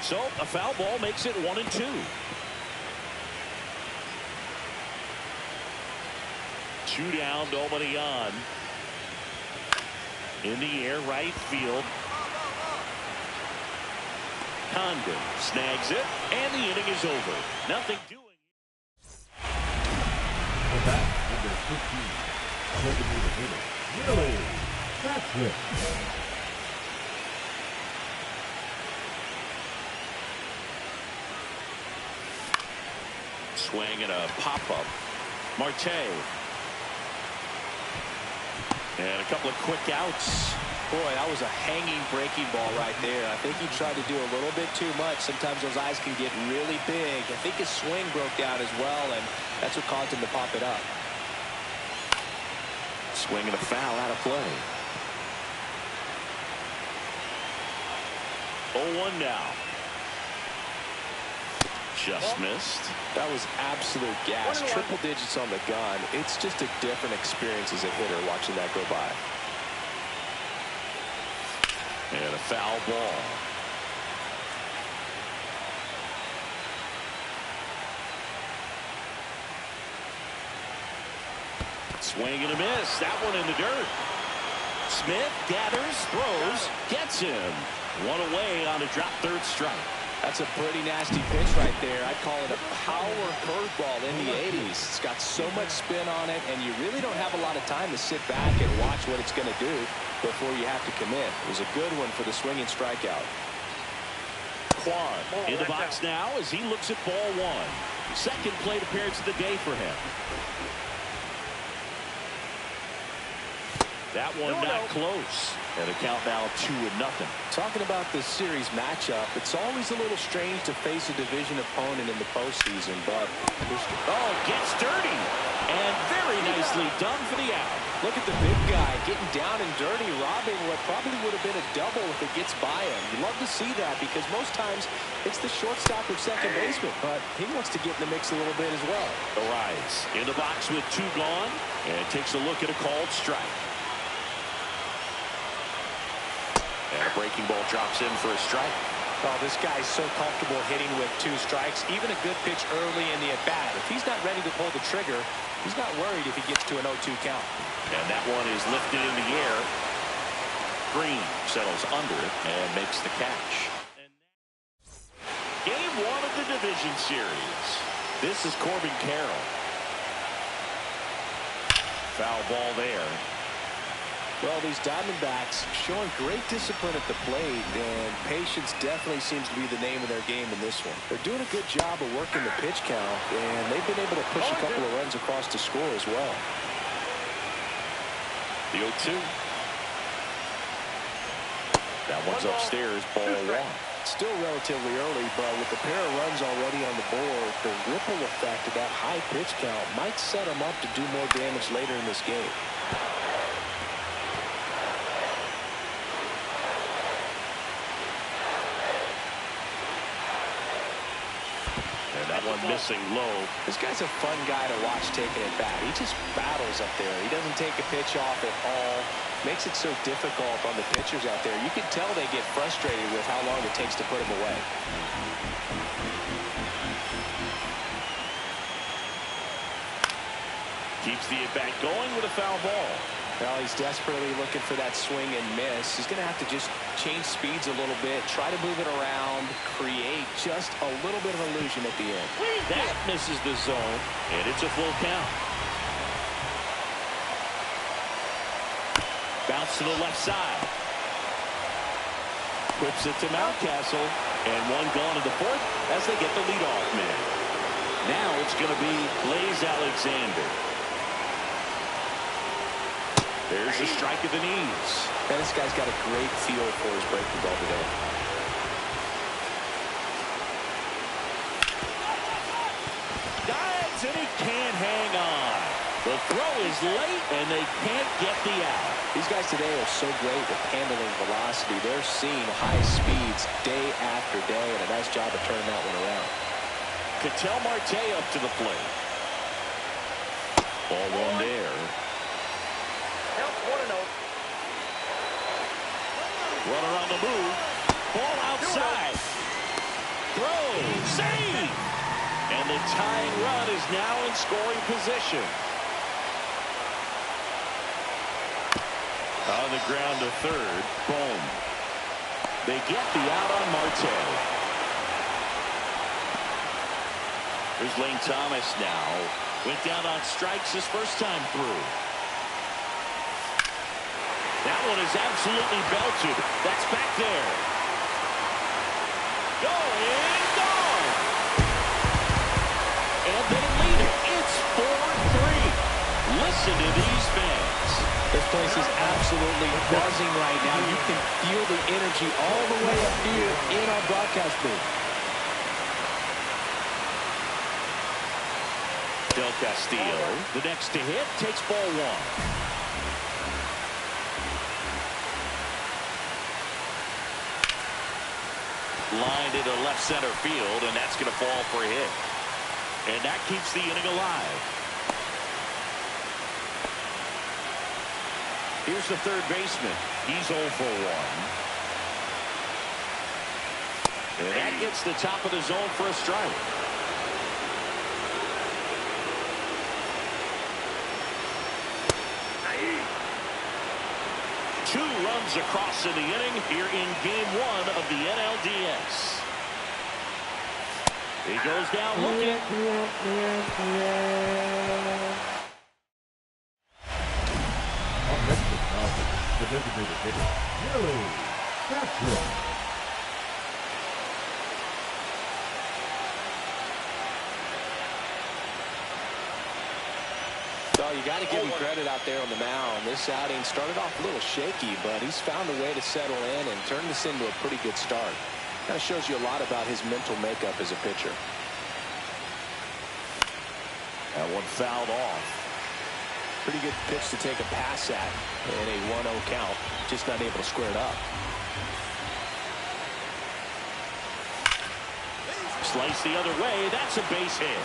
So a foul ball makes it 1-2. 2 down, nobody on. In the air, right field. Condon snags it, and the inning is over. Nothing doing. The bat, number 15, designated hitter, Willie. That's it. Swing and a pop-up. Marte. And a couple of quick outs. Boy, that was a hanging breaking ball right there. I think he tried to do a little bit too much. Sometimes those eyes can get really big. I think his swing broke down as well, and that's what caused him to pop it up. Swing and a foul out of play. 0-1 now. Just missed. That was absolute gas. Triple digits on the gun. It's just a different experience as a hitter watching that go by. And a foul ball. Swing and a miss. That one in the dirt. Smith gathers, throws, gets him. One away on a drop third strike. That's a pretty nasty pitch right there. I'd call it a power curveball in the 80s. It's got so much spin on it, and you really don't have a lot of time to sit back and watch what it's going to do before you have to commit. It was a good one for the swinging strikeout. Quan in the box now as he looks at ball one. Second plate appearance of the day for him. That one not close. And a count now 2-0. Talking about the series matchup, it's always a little strange to face a division opponent in the postseason, but gets dirty, and very nicely done for the out. Look at the big guy getting down and dirty, robbing what probably would have been a double if it gets by him. You love to see that because most times it's the shortstop or second baseman, but he wants to get in the mix a little bit as well. Arias in the box with 2 gone, and takes a look at a called strike. And a breaking ball drops in for a strike. Oh, this guy's so comfortable hitting with 2 strikes. Even a good pitch early in the at-bat. If he's not ready to pull the trigger, he's not worried if he gets to an 0-2 count. And that one is lifted in the air. Green settles under it and makes the catch. Game 1 of the division series. This is Corbin Carroll. Foul ball there. Well, these Diamondbacks showing great discipline at the plate, and patience definitely seems to be the name of their game in this one. They're doing a good job of working the pitch count, and they've been able to push a couple of runs across to score as well. The 0-2. That one's upstairs, ball 1. Still relatively early, but with a pair of runs already on the board, the ripple effect of that high pitch count might set them up to do more damage later in this game. One missing low. This guy's a fun guy to watch taking it back. He just battles up there. He doesn't take a pitch off at all. Makes it so difficult on the pitchers out there. You can tell they get frustrated with how long it takes to put him away. Keeps the at-bat going with a foul ball. Well, he's desperately looking for that swing and miss. He's going to have to just change speeds a little bit, try to move it around, create just a little bit of illusion at the end. That misses the zone, and it's a full count. Bounce to the left side. Whips it to Mountcastle, and one gone to the fourth as they get the leadoff man. Now it's going to be Blaze Alexander. There's a strike of the knees. And this guy's got a great feel for his breaking ball today. Dives, and he can't hang on. The throw is late, and they can't get the out. These guys today are so great at handling velocity. They're seeing high speeds day after day, and a nice job of turning that one around. Ketel Marte up to the plate. Ball 1 there. Runner on the move. Ball outside. throws. Save! And the tying run is now in scoring position. On the ground to third. Boom. They get the out on Marte. Here's Lane Thomas now. Went down on strikes his first time through. That one is absolutely belted. That's back there. Going, gone. And they lead it. It's 4-3. Listen to these fans. This place is absolutely buzzing right now. You can feel the energy all the way up here in our broadcast booth. Del Castillo, the next to hit, takes ball one. Lined into left center field, and that's going to fall for a hit. And that keeps the inning alive. Here's the third baseman. He's 0 for 1. And that gets the top of the zone for a strike. Two runs across in the inning here in game 1 of the NLDS. He goes down looking. The designated hitter, Mlb The Show. Well, you got to give him credit out there on the mound. This outing started off a little shaky, but he's found a way to settle in and turn this into a pretty good start. Kind of shows you a lot about his mental makeup as a pitcher. That one fouled off. Pretty good pitch to take a pass at in a 1-0 count. Just not able to square it up. Slice the other way. That's a base hit.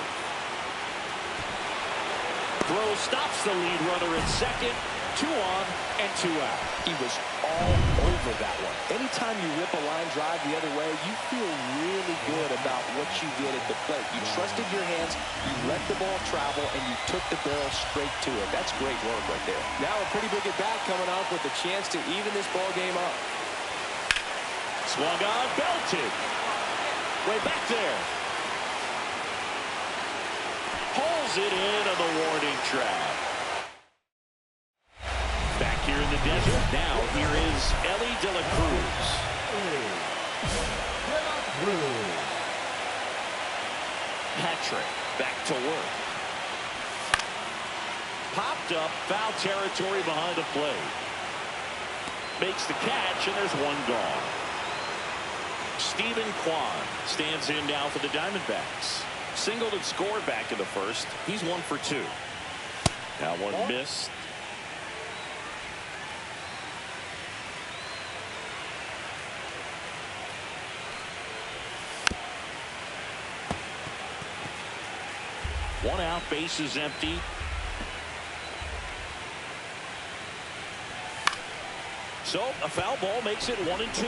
Throw stops the lead runner at second. 2 on and 2 out. He was all over that one. Anytime you rip a line drive the other way, you feel really good about what you did at the plate. You trusted your hands, you let the ball travel, and you took the barrel straight to it. That's great work right there. Now a pretty big at-bat coming up with a chance to even this ball game up. Swung on, belted. Way back there. Pulls it in on the warning track. Back here in the desert. Now here is Ellie De La Cruz. Patrick back to work. Popped up, foul territory behind the plate. Makes the catch, and there's one gone. Stephen Kwan stands in now for the Diamondbacks. Singled and scored back in the first. He's 1 for 2. That one missed. One out, base is empty. So a foul ball makes it 1 and 2.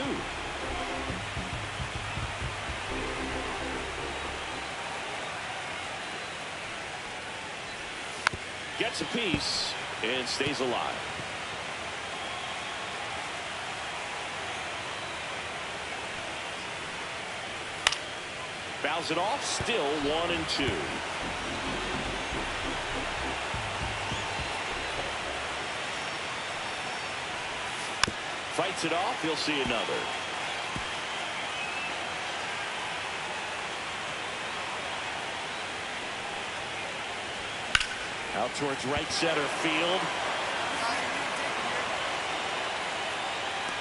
Gets a piece and stays alive. Fouls it off, still 1 and 2. Fights it off, he'll see another. Out towards right center field.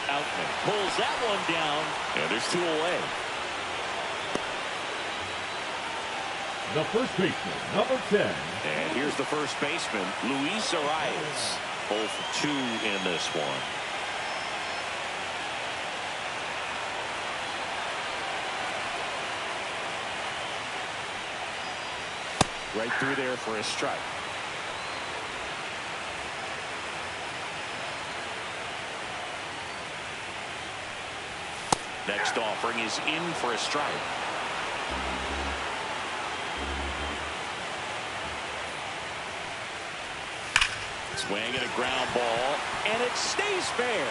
Outman pulls that one down, and there's 2 away. The first baseman, number 10. And here's the first baseman, Luis Arias. 0 for 2 in this one. Right through there for a strike. Next offering is in for a strike. Swing and a ground ball, and it stays fair.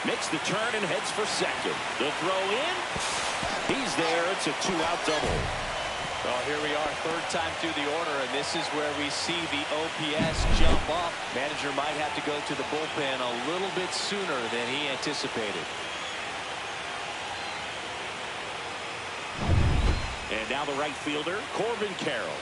Makes the turn and heads for second. The throw in. He's there. It's a 2-out double. Well, here we are, third time through the order, and this is where we see the OPS jump up. Manager might have to go to the bullpen a little bit sooner than he anticipated. And now the right fielder, Corbin Carroll.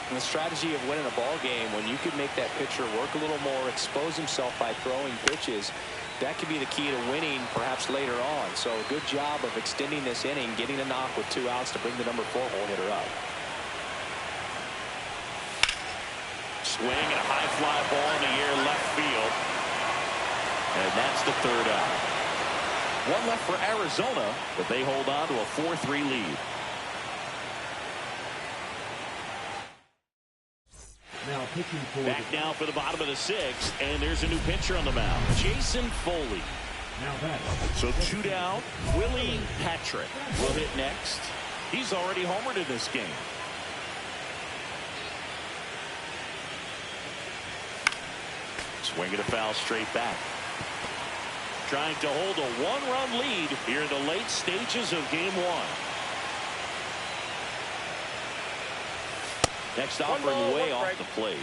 And the strategy of winning a ball game, when you can make that pitcher work a little more, expose himself by throwing pitches, that could be the key to winning perhaps later on. So a good job of extending this inning, getting a knock with 2 outs to bring the number 4 hole hitter up. Swing and a high fly ball in the air left field. And that's the 3rd out. 1 left for Arizona, but they hold on to a 4-3 lead. Now pitching for Back now for the bottom of the 6th, and there's a new pitcher on the mound, Jason Foley. now that's So 2 down. Willie Patrick will hit next. He's already homered in this game. Swing and a foul straight back. Trying to hold a 1-run lead here in the late stages of game 1. Next offering way off the plate.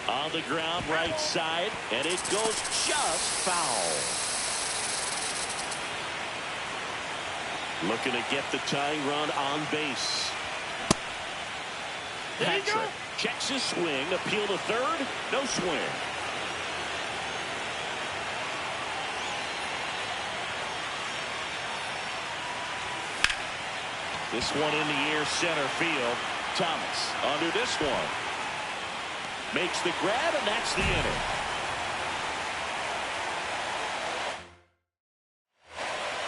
On the ground, right side, and it goes just foul. Looking to get the tying run on base. Patrick checks his swing, appeal to third, no swing. This one in the air, center field. Thomas under this one. Makes the grab, and that's the inning.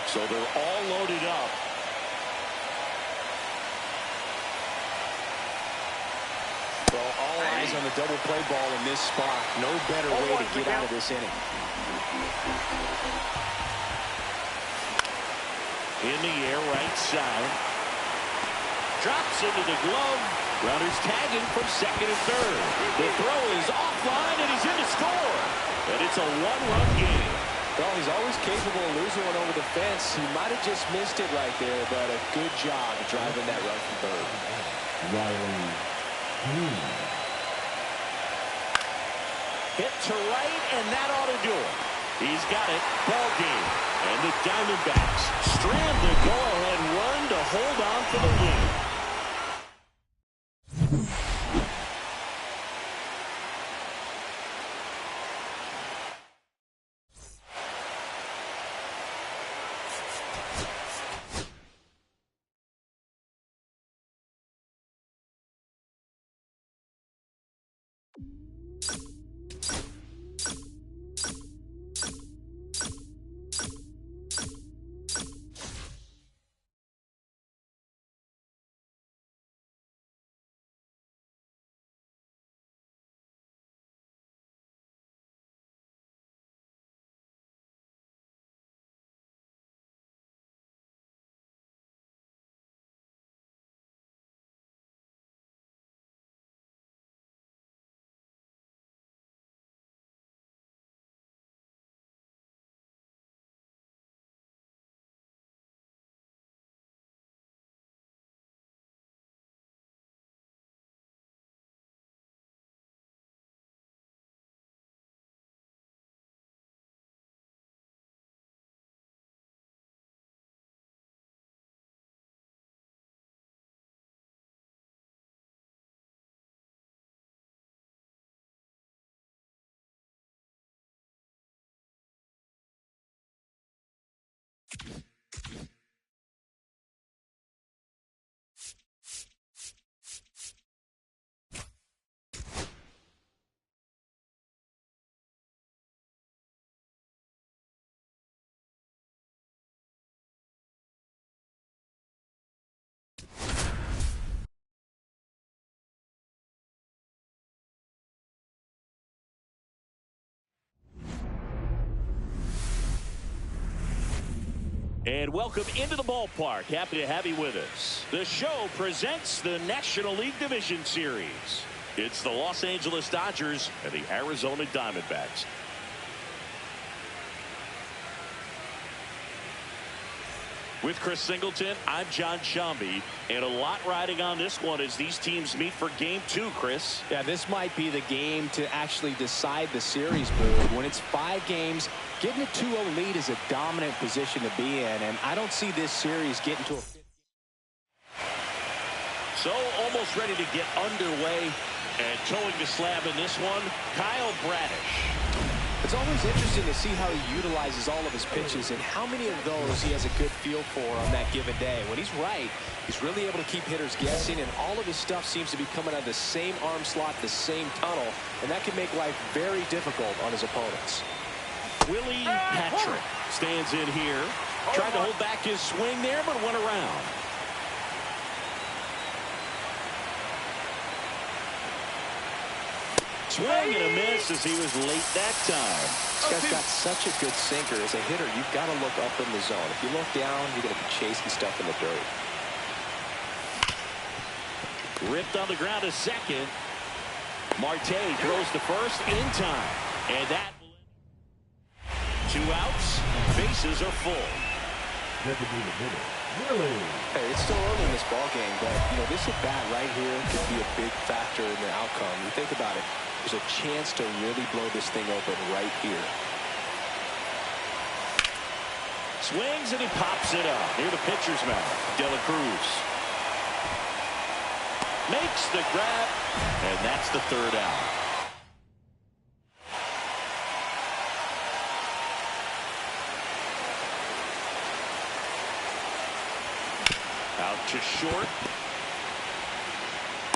So they're all loaded up. Well, all eyes on the double play ball in this spot. No better way to get out of this inning. In the air, right side. Drops into the glove. Runners tagging from second and third. The throw is offline, and he's in to score. And it's a 1-run game. Well, he's always capable of losing one over the fence. He might have just missed it right there, but a good job driving that run from third. Riley. Hit to right, and that ought to do it. He's got it. Ball game. And the Diamondbacks strand the go-ahead run to hold on for the win. And welcome into the ballpark. Happy to have you with us. The show presents the National League Division Series. It's the Los Angeles Dodgers and the Arizona Diamondbacks. With Chris Singleton, I'm John Shambi, and a lot riding on this one as these teams meet for Game 2, Chris. Yeah, this might be the game to actually decide the series, Boo. When it's 5 games, getting a 2-0 lead is a dominant position to be in, and I don't see this series getting to a... So, almost ready to get underway, and towing the slab in this one, Kyle Bradish. It's always interesting to see how he utilizes all of his pitches and how many of those he has a good feel for on that given day. When he's right, he's really able to keep hitters guessing, and all of his stuff seems to be coming out of the same arm slot, the same tunnel, and that can make life very difficult on his opponents. Willie Patrick stands in here, tried to hold back his swing there, but went around. Swing and a miss as he was late that time. This guy's got such a good sinker. As a hitter, you've got to look up in the zone. If you look down, you're going to be chasing stuff in the dirt. Ripped on the ground to second. Marte throws to first in time. And that 2 outs. Bases are full. Hey, it's still early in this ball game, but this at bat right here could be a big factor in the outcome. You think about it. There's a chance to really blow this thing open right here. Swings and he pops it up near the pitcher's mound. De La Cruz makes the grab, and that's the 3rd out. Out to short.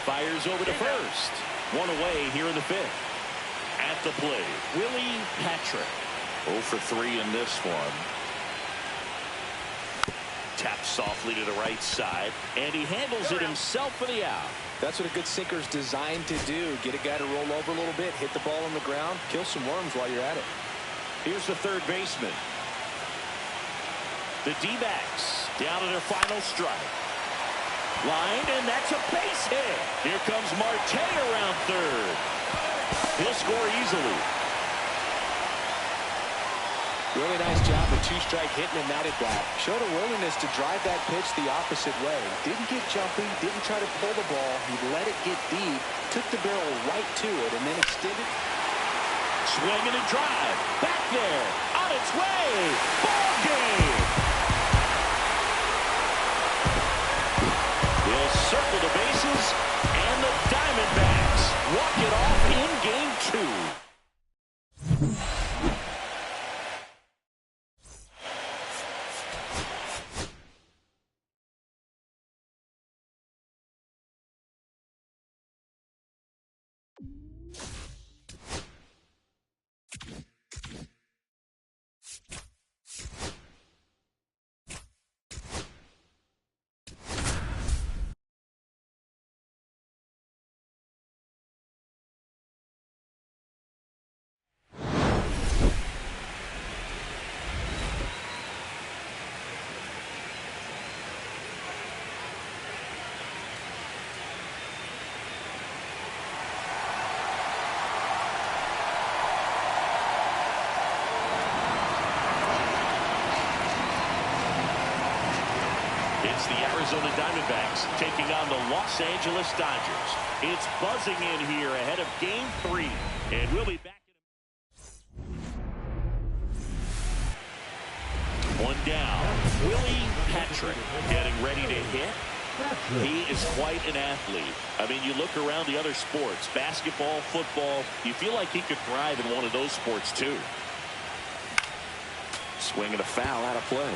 Fires over to first. 1 away here in the 5th. At the plate, Willie Patrick. 0 for 3 in this one. Taps softly to the right side, and he handles it himself for the out. That's what a good sinker's designed to do. Get a guy to roll over a little bit, hit the ball on the ground, kill some worms while you're at it. Here's the 3rd baseman. The D-backs down to their final strike. Lined, and that's a base hit. Here comes Marte around 3rd. He'll score easily. Really nice job of 2-strike hitting him that at bat. Showed a willingness to drive that pitch the opposite way. Didn't get jumpy, didn't try to pull the ball. He let it get deep, took the barrel right to it, and then extended. Swing and a drive. Back there. On its way. Ball game. He'll circle the bases, and the Diamondbacks walk it off in Game 2. It's the Arizona Diamondbacks taking on the Los Angeles Dodgers. It's buzzing in here ahead of Game 3. And we'll be back. One down. Willie Patrick getting ready to hit. He is quite an athlete. I mean, you look around the other sports, basketball, football, you feel like he could thrive in one of those sports too. Swing and a foul out of play.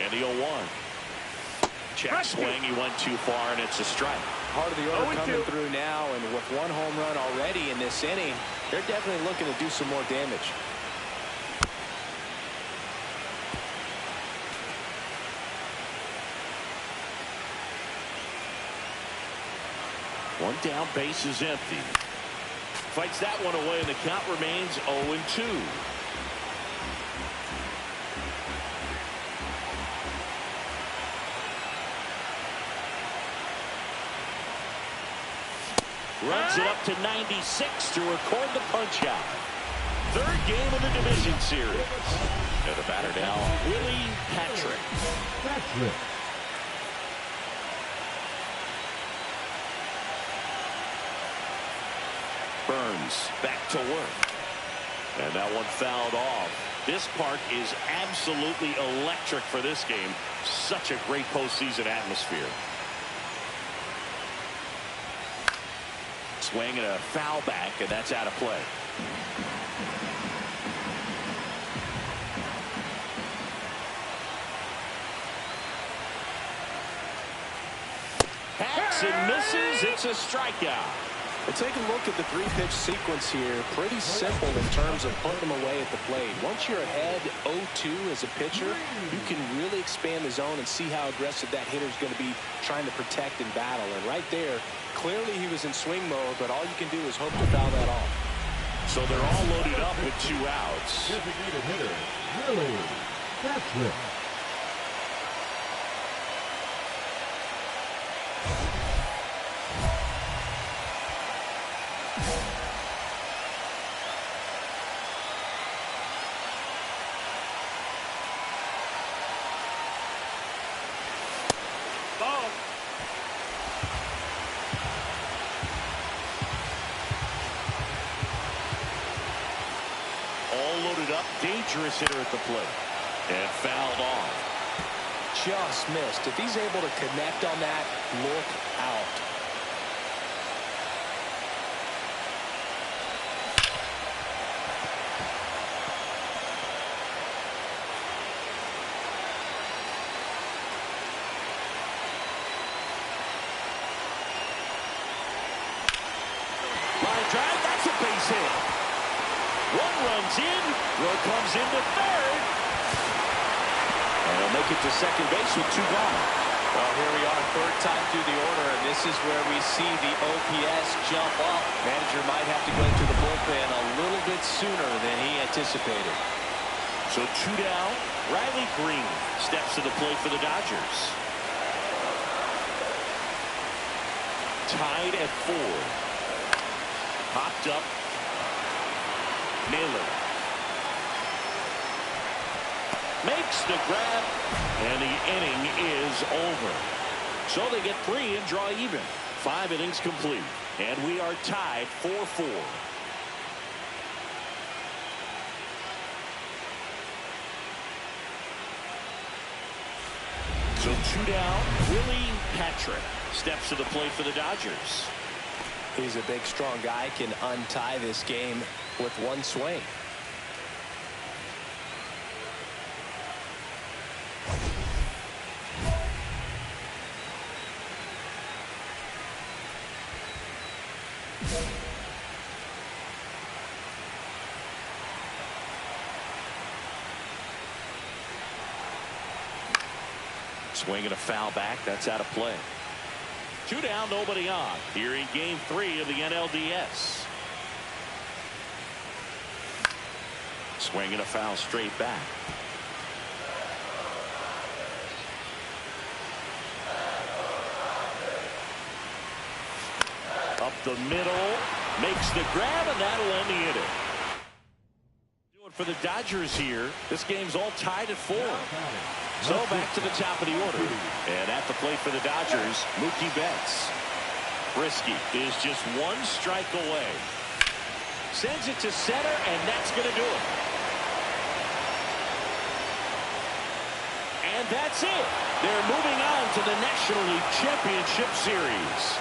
And the 0-1. Check swing. He went too far, and it's a strike. Part of the order coming through now, and with 1 home run already in this inning, they're definitely looking to do some more damage. One down, base is empty. Fights that one away, and the count remains 0-2. Runs it up to 96 to record the punch out. Third game of the division series. And the batter now, Willie Patrick. Burns back to work. And that one fouled off. This park is absolutely electric for this game. Such a great postseason atmosphere. Swing and a foul back, and that's out of play. Hacks and misses. It's a strikeout. But take a look at the three-pitch sequence here. Pretty simple in terms of putting them away at the plate. Once you're ahead 0-2 as a pitcher, you can really expand the zone and see how aggressive that hitter is going to be trying to protect and battle. And right there, clearly he was in swing mode, but all you can do is hope to foul that off. So they're all loaded up with 2 outs. Designated hitter, Willie Patrick. Loaded up, dangerous hitter at the plate, and fouled off. Just missed. If he's able to connect on that, look out. Line drive, that's a base hit. One runs in, throw comes into third. And he'll make it to second base with 2 gone. Well, here we are, third time through the order, and this is where we see the OPS jump up. Manager might have to go to the bullpen a little bit sooner than he anticipated. So 2 down. Riley Green steps to the plate for the Dodgers. Tied at 4. Popped up. Naylor makes the grab, and the inning is over. So they get 3 and draw even. 5 innings complete, and we are tied 4-4. So 2 down. Willie Patrick steps to the plate for the Dodgers. He's a big, strong guy, can untie this game with one swing. Swing and a foul back. That's out of play. 2 down, nobody on. Here in game 3 of the NLDS. Swing and a foul straight back. Up the middle. Makes the grab, and that'll end the inning. Doing for the Dodgers here. This game's all tied at 4. So back to the top of the order. And at the plate for the Dodgers, Mookie Betts. Brisky is just 1 strike away. Sends it to center, and that's going to do it. And that's it. They're moving on to the National League Championship Series.